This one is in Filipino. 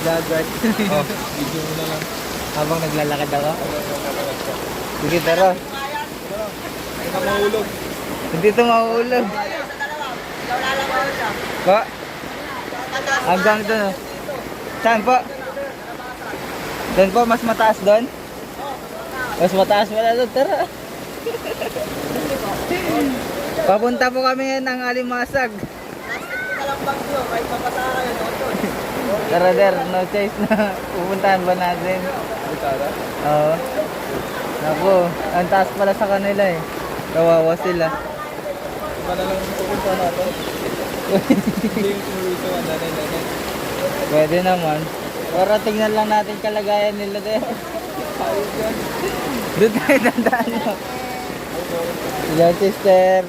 Dagat. Oh, video mo na lang. Habang naglalakad ako. Sige, tara. Ay na mahulog. Hindi ito mahulog. Pa? Hanggang doon. Oh. Saan po? Doon po, mas mataas doon? Mas mataas pala doon, tara. Papunta po kami ngayon ng Alimasag. Tara der, no choice na. Pupuntahan ba natin? Oo. Naku, ang taas pala sa kanila eh. Kawawa sila. Iba na lang pupunta natin. Hindi yung sumuwi sa nanay. Pwede naman. Para tingnan lang natin kalagayan nila der. Doon tayo dandaan mo. Hello sister.